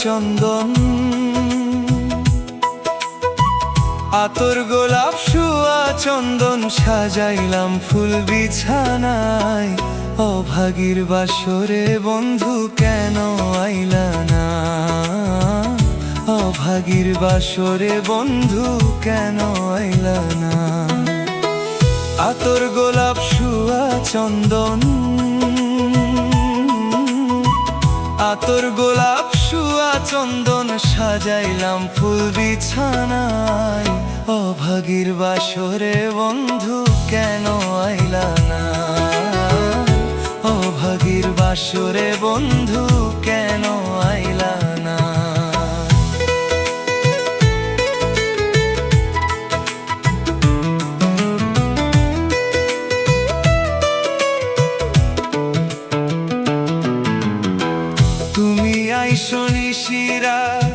চন্দন, আতর গোলাপ শুয়া চন্দন সাজাইলাম ফুল বিছানায়। অভাগীর বাসরে বন্ধু কেন আইলা না? অভাগীর বাসরে বন্ধু কেন আইলা না? আতর গোলাপ শুয়া চন্দন, আতর গোলাপ শুয়া চন্দন সাজাইলাম ফুল বিছানায়। অভাগীর বাসরে বন্ধু কেন আইলা না? অভাগীর বাসরে বন্ধু কেন আইলা না? তুমি আইসো নিশিরাত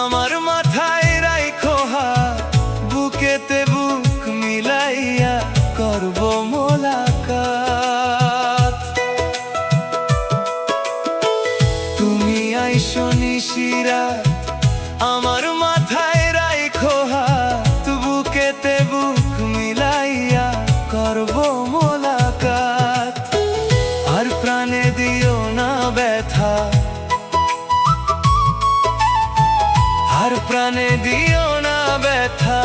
আমার মাথায় রাইখো হাত, বুকেতে বুক মিলাইয়া করব মোলাকাত। তুমি আইসো নিশিরাত আমার মাথায় রাইখো হাত, বুকেতে বুক মিলাইয়া করব মোলাকাত। আর প্রাণে দিও না ব্যথা, আর প্রাণে দিও না ব্যথা,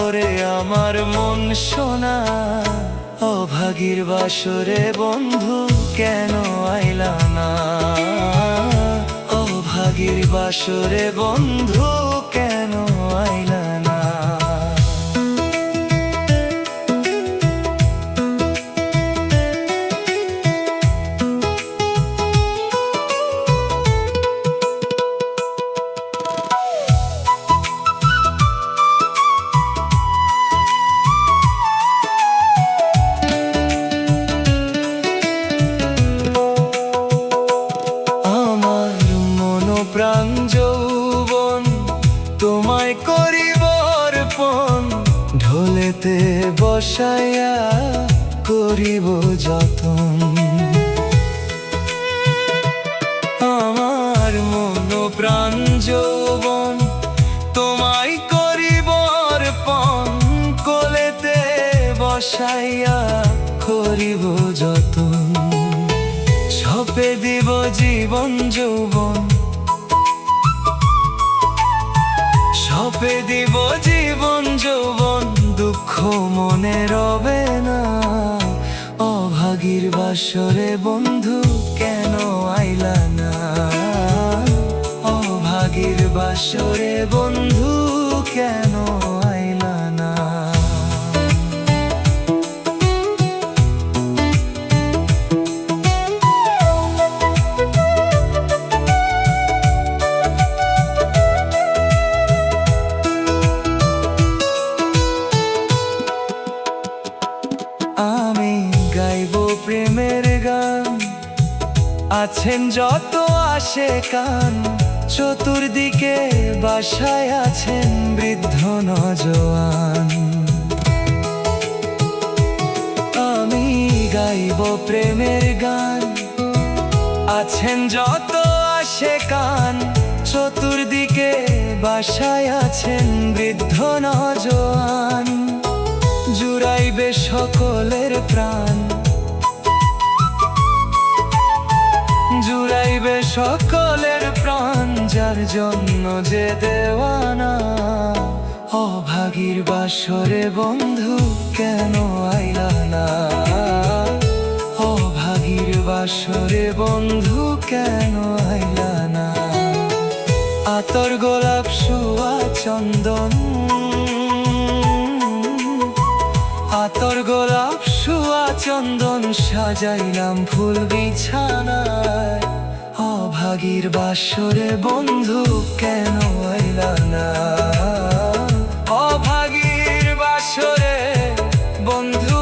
ওরে আমার মন সোনা। অভাগীর বাসরে বন্ধু কেন আইলা না? অভাগীর বাসরে বন্ধু কেন আইলা না? প্রাণ যৌবন তোমায় করিব অর্পণ, ঢোলেতে বসাইয়া করিব যতন। আমার মন প্রাণ যৌবন তোমায় করিব অর্পণ, কোলেতে বসাইয়া করিব যতন। সপে দিব জীবন যৌবন, সপে দিব জীবন যৌবন, দুঃখ মনে রবে না। অভাগীর বাসরে বন্ধু কেন আইলা না? অভাগীর বাসরে বন্ধু কেন আইলা না? আমি গাইব প্রেমের গান, আছেন যত আশেকান, চতুর্দিকে বাসায় আছেন বৃদ্ধ নজওয়ান। আমি গাইব প্রেমের গান, আছেন যত আশেকান, চতুর্দিকে বাসায় আছেন বৃদ্ধ নজওয়ান। জুড়াইবে সকলের প্রাণ, জুড়াইবে সকলের প্রাণ, যার জন্য যে দেওয়ানা। অভাগীর বাসরে বন্ধু কেন আইলা না? অভাগীর বাসরে বন্ধু কেন আইলা না? আতর গোলাপ শুয়া চন্দন, আতর গোলাপ শুয়া চন্দন সাজাইলাম ফুল বিছানায়। অভাগীর বাসরে বন্ধু কেন আইলা না? অভাগীর বাসরে বন্ধু